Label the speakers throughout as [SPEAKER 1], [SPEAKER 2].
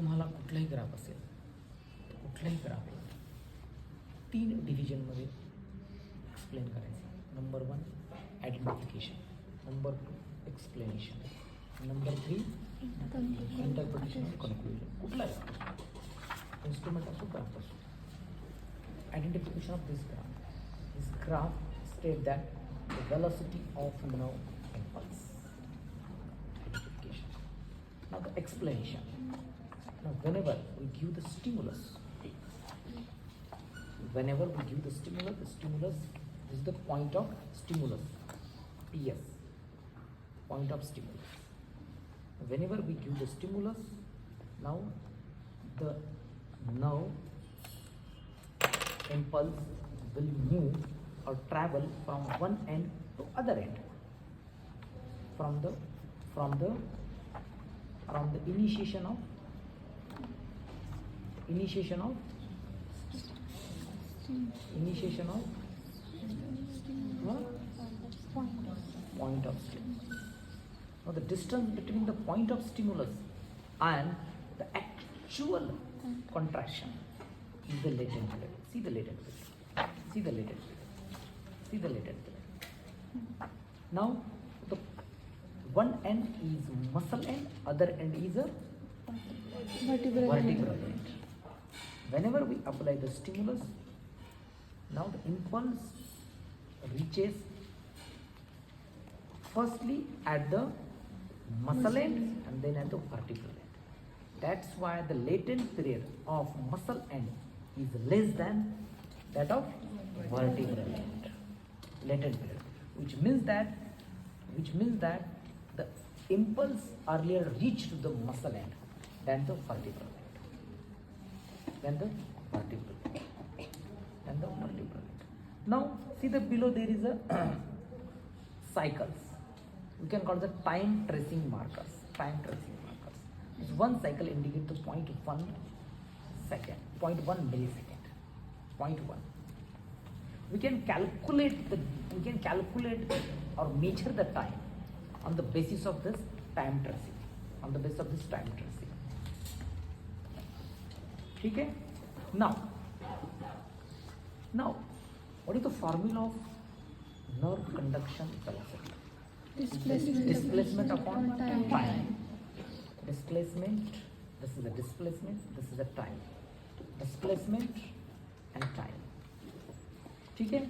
[SPEAKER 1] तुम्हाला कुठलाही ग्राफ असेल, कुठलाही ग्राफ 3 डिव्हिजनमध्ये एक्सप्लेन करायचं. Number 1 identification, number 2 explanation, number 3 interpretation आणि कन्क्लुजन. कुठला इन्स्ट्रुमेंट असो, ग्राफ असो. Identification of this graph state that the velocity of nerve impulse. Identification. Now the explanation. Now whenever we give the stimulus, the stimulus is the point of stimulus. PS. Point of stimulus. Whenever we give the stimulus, now the nerve impulse will move or travel from one end to other end, from the initiation of point of stimulus. Now the distance between the point of stimulus and the actual contraction is the latent period. See the latent period. Now the one end is muscle end, other end is a vertebral end. Whenever we apply the stimulus, now the impulse reaches firstly at the muscle end and then at the vertebral end. That's why the latent period of muscle end is less than that of vertebral end. Latent period, which means that the impulse earlier reached the muscle end than the vertebral end. Now see the below there is a cycles. We can call the time tracing markers. This one cycle indicates the 0.1 second, 0.1 millisecond, 0.1. We can calculate or measure the time on the basis of this time tracing. Okay? Now, what is the formula of nerve conduction velocity? Displacement upon time. Displacement. This is the displacement. This is the time. Displacement and time. Okay?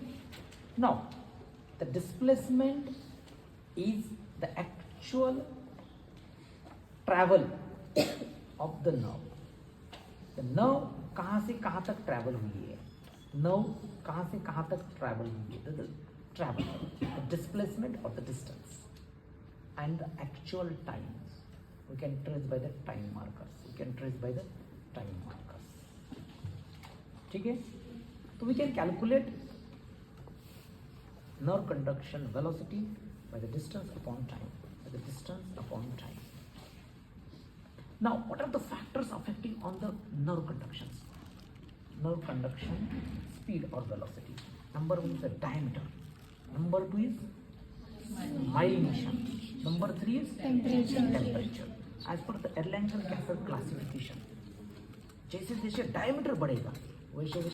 [SPEAKER 1] Now, the displacement is the actual travel of the nerve. The nerve कहाँ से कहाँ तक travel हुई है? Nerve कहाँ से कहाँ तक travel हुई है? The travel, the displacement or the distance, and the actual time. We can trace by the time markers. ठीक है? So we can calculate nerve conduction velocity by the distance upon time. Now, what are the factors affecting on the nerve conductions? Nerve conduction speed or velocity. Number 1 is the diameter. Number 2 is myelination. Number 3 is temperature. As per the Erlanger-Casser classification, जैसे जैसे diameter बढ़ेगा वैसे